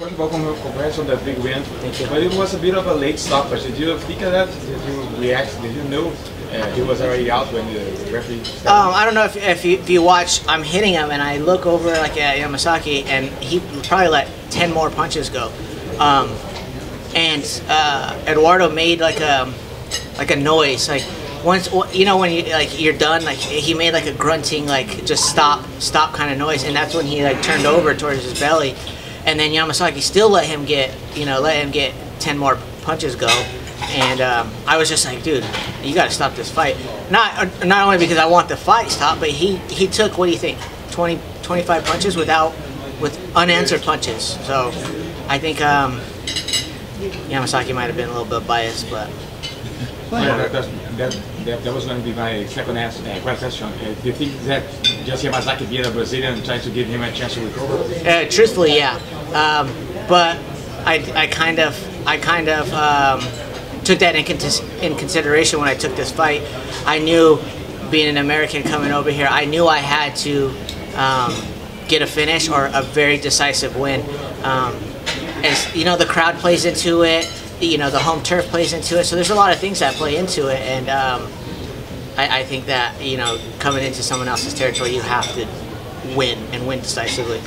First of all, congrats on the big win. Thank you. But it was a bit of a late stoppage. Did you think of that? Did you react? Did you know he was already out when the referee started? I don't know if you watch, I'm hitting him and I look over like at Yamasaki and he probably let 10 more punches go. Eduardo made like a noise, like once, you know, when you're done, like he made like a grunting, like just stop kind of noise, and that's when he like turned over towards his belly, and then Yamasaki still let him get 10 more punches go, and I was just like, dude, you got to stop this fight. Not only because I want the fight stopped, but he took, what do you think, 25 punches with unanswered punches. So I think Yamasaki might have been a little bit biased, but. Yeah, that was going to be my second question. Do you think that just Yamasaki being a Brazilian trying to give him a chance to recover? Truthfully, yeah. But I kind of took that in consideration when I took this fight. I knew, being an American coming over here, I knew I had to get a finish or a very decisive win. As you know, the crowd plays into it. You know, the home turf plays into it, so there's a lot of things that play into it, and I think that, you know, coming into someone else's territory, you have to win and win decisively.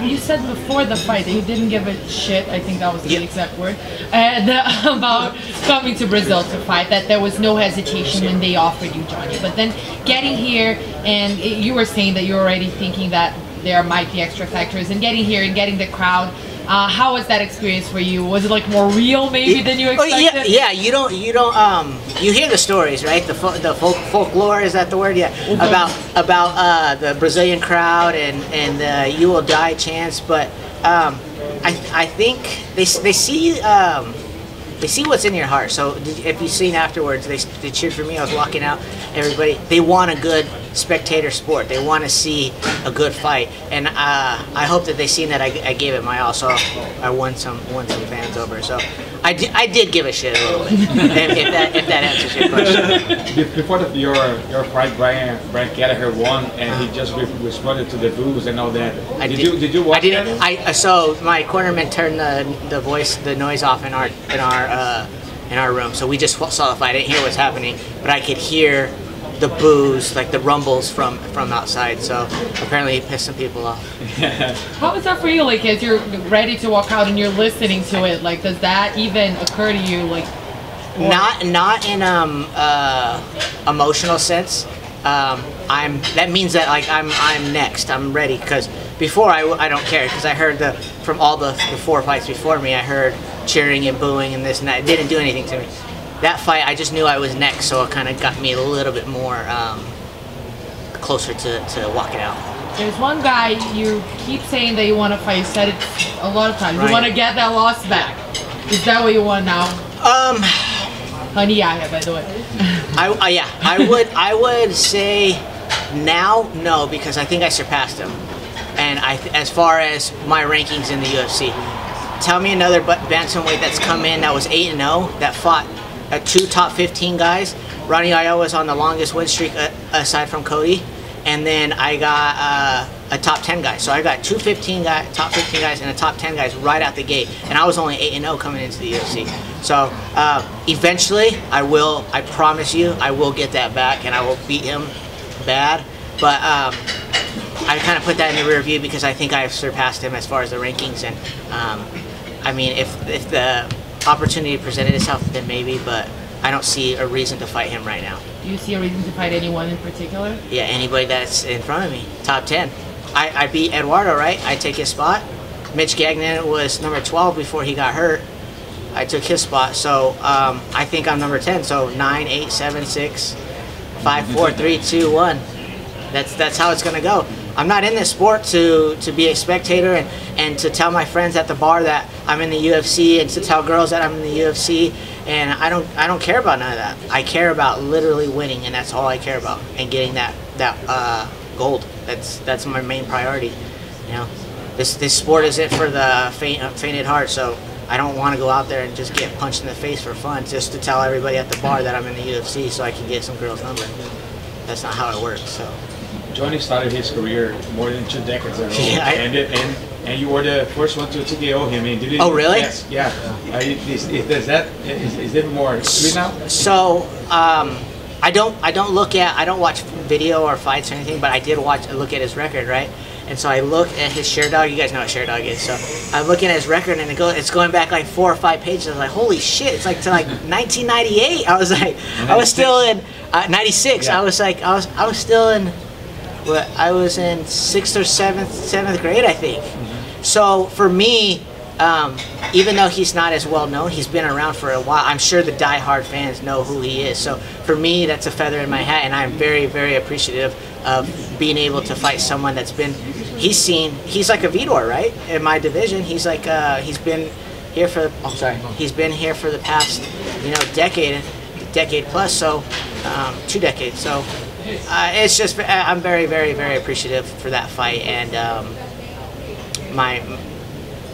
You said before the fight that you didn't give a shit, I think that was the exact word, about coming to Brazil to fight, that there was no hesitation when they offered you Johnny. But then getting here, and you were saying that you're already thinking that there might be extra factors, and getting here and getting the crowd. How was that experience for you? Was it like more real maybe than you expected? Yeah. You hear the stories, right? The folklore, is that the word? Yeah. Okay. About the Brazilian crowd and the "you will die" chants, but I think they see what's in your heart. So if you've seen afterwards, they cheered for me. I was walking out. Everybody, they want a good spectator sport. They want to see a good fight, and I hope that they've seen that I gave it my all. So I won some fans over. So I did give a shit a little bit. if that answers your question. Before your fight, Brian Kelleher won, and he just responded to the boos and all that. Did you watch I didn't. That? So my cornerman turned the noise off in our room. So we just saw the fight. I didn't hear what's happening, but I could hear the boos, like the rumbles from outside. So apparently it pissed some people off. How is that for you? Like, as you're ready to walk out and you're listening to it, like, does that even occur to you? Like, not in emotional sense. That means that like I'm next. I'm ready, because before I don't care, because I heard from all the 4 fights before me, I heard cheering and booing and this and that. It didn't do anything to me. That fight, I just knew I was next, so it kind of got me a little bit more closer to walking out. There's one guy you keep saying that you want to fight. You said it a lot of times. Right. You want to get that loss back. Is that what you want now? Honey Yahya, by the way. I would say now, no, because I think I surpassed him. And as far as my rankings in the UFC, tell me another bantamweight that's come in that was 8-0 that fought 2 top 15 guys. Ronnie Ayala was on the longest win streak aside from Cody, and then I got a top 10 guy. So I got top 15 guys and a top 10 guys right out the gate, and I was only 8-0 coming into the UFC. So eventually, I promise you, I will get that back, and I will beat him bad. But I kind of put that in the rear view because I think I've surpassed him as far as the rankings, and I mean, if the opportunity presented itself, then maybe, but I don't see a reason to fight him right now. Do you see a reason to fight anyone in particular? Yeah, anybody that's in front of me. Top 10. I beat Eduardo, right? I take his spot. Mitch Gagnon was number 12 before he got hurt. I took his spot, so I think I'm number 10. So 9, 8, 7, 6, 5, 4, 3, 2, 1. That's how it's gonna go. I'm not in this sport to be a spectator and to tell my friends at the bar that I'm in the UFC, and to tell girls that I'm in the UFC, and I don't care about none of that. I care about literally winning, and that's all I care about, and getting that gold. That's my main priority. You know, this sport isn't for the fainted heart, so I don't want to go out there and just get punched in the face for fun, just to tell everybody at the bar that I'm in the UFC so I can get some girl's number. That's not how it works. So. Johnny started his career more than 2 decades ago, Yeah, and you were the first one to TKO him. And did it, Oh, really? Yes. Yeah. Is it more clear now? So I don't watch video or fights or anything, but I did look at his record, right? And so I look at his share dog. You guys know what share dog is. So I'm looking at his record, and it's going back like 4 or 5 pages. I was like, holy shit! It's like to like 1998. I was like, 96. I was still in 96. Yeah. I was still in. I was in 6th or 7th grade, I think. Mm-hmm. So for me, even though he's not as well known, he's been around for a while. I'm sure the die-hard fans know who he is. So for me, that's a feather in my hat, and I'm very, very appreciative of being able to fight someone that's been. He's like a Vitor, right? In my division, he's like he's been here for. Oh, sorry. He's been here for the past, decade plus. So 2 decades. So. It's just I'm very, very, very appreciative for that fight and my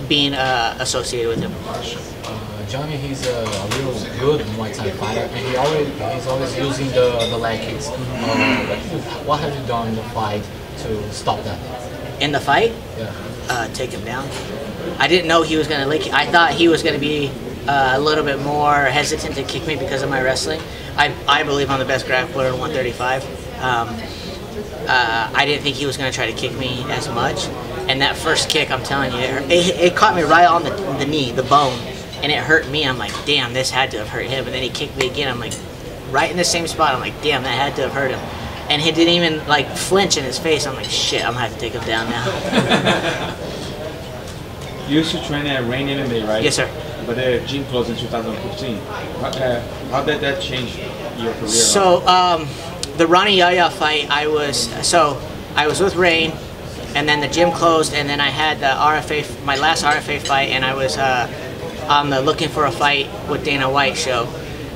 being associated with him. Johnny, he's a real good Muay Thai fighter, and he's always using the leg kicks. What have you done in the fight to stop that? In the fight? Yeah. Take him down. I didn't know he was going to lick. I thought he was going to be a little bit more hesitant to kick me because of my wrestling. I believe I'm the best grappler in 135. I didn't think he was going to try to kick me as much. And that first kick, I'm telling you, it caught me right on the knee, the bone, and it hurt me. I'm like, damn, this had to have hurt him. And then he kicked me again. I'm like, right in the same spot. I'm like, damn, that had to have hurt him. And he didn't even like flinch in his face. I'm like, shit, I'm gonna have to take him down now. You used to train at Rain MMA, right? Yes, sir. But the gym closed in 2015. How did that change your career? So the Ronnie Yaya fight, I was with Rain, and then the gym closed, and then I had the RFA, my last RFA fight, and I was on the Looking for a Fight with Dana White show,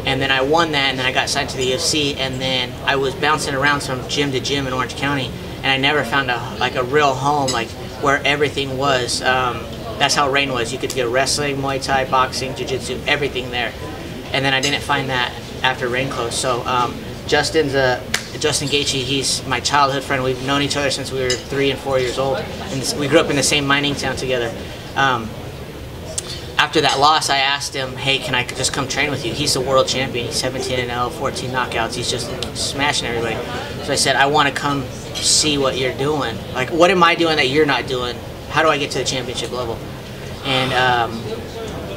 and then I won that, and then I got signed to the UFC, and then I was bouncing around from gym to gym in Orange County, and I never found a real home, like where everything was. That's how Rain was. You could get wrestling, Muay Thai, boxing, jiu-jitsu, everything there. And then I didn't find that after Rain closed. So Justin Gaethje, he's my childhood friend. We've known each other since we were 3 and 4 years old. And we grew up in the same mining town together. After that loss, I asked him, hey, can I just come train with you? He's the world champion. He's 17-0, 14 knockouts. He's just smashing everybody. So I said, I want to come see what you're doing. Like, what am I doing that you're not doing? How do I get to the championship level? And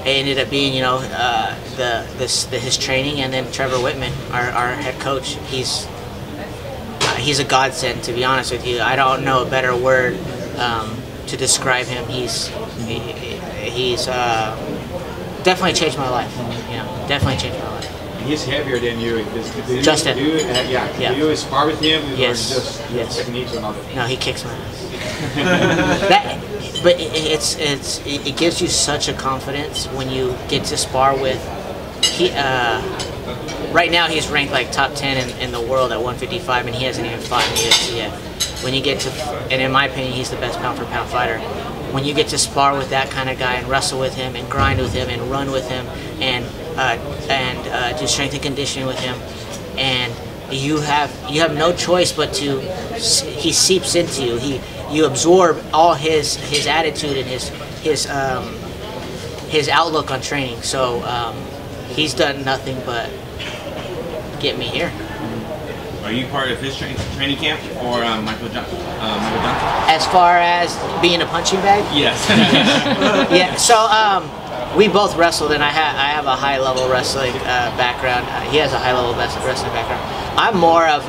it ended up being, his training, and then Trevor Whitman, our head coach. He's a godsend, to be honest with you. I don't know a better word to describe him. He's definitely changed my life. Definitely changed my life. He's heavier than you. Justin. Do you spar with him? Yes. Or just techniques or nothing? No, he kicks my ass. But it gives you such a confidence when you get to spar with. Right now he's ranked like top 10 in the world at 155, and he hasn't even fought in the UFC yet. When you get to, and in my opinion, he's the best pound for pound fighter. When you get to spar with that kind of guy and wrestle with him and grind with him and run with him and do strength and conditioning with him, and you have no choice but to. He seeps into you. You absorb all his attitude and his outlook on training. So he's done nothing but get me here. Are you part of his training camp or Michael Junkie? As far as being a punching bag? Yes. Yeah. So we both wrestled, and I have a high level wrestling background. He has a high level wrestling background. I'm more of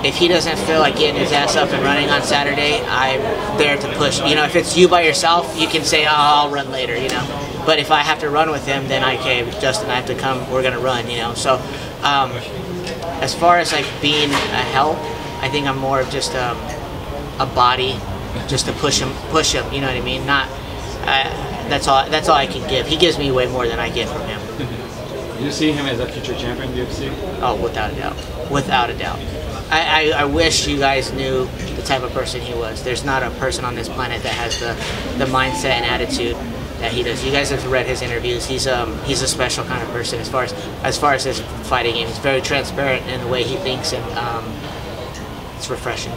if he doesn't feel like getting his ass up and running on Saturday, I'm there to push. If it's you by yourself, you can say, oh, I'll run later, But if I have to run with him, then Justin, I have to come, we're going to run, So as far as like being a help, I think I'm more of just a body, just to push him, you know what I mean? That's all I can give. He gives me way more than I get from him. Do you see him as a future champion in the UFC? Oh, without a doubt. Without a doubt. I wish you guys knew the type of person he was. There's not a person on this planet that has the mindset and attitude that he does. You guys have read his interviews. He's a special kind of person as far as his fighting game. He's very transparent in the way he thinks, and it's refreshing.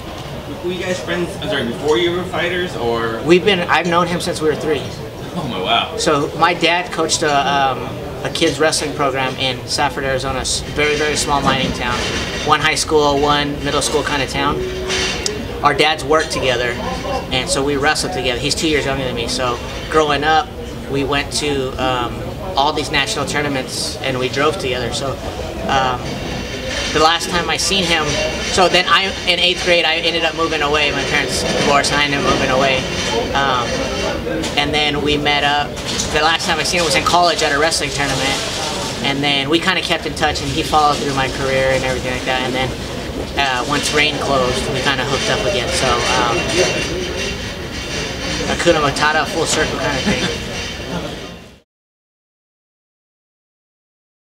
were you guys friends? I'm sorry, before you were fighters, or? I've known him since we were 3. Oh my wow. So my dad coached a kids wrestling program in Safford, Arizona, very, very small mining town. One high school, one middle school kind of town. Our dads worked together, and so we wrestled together. He's 2 years younger than me, so growing up, we went to all these national tournaments, and we drove together. So the last time I seen him, so then in 8th grade, I ended up moving away. My parents divorced, and I ended up moving away. And then we met up. The last time I seen him was in college at a wrestling tournament, and then we kind of kept in touch, and he followed through my career and everything like that. And then once Rain closed, we kind of hooked up again. So Hakuna Matata, full circle kind of thing.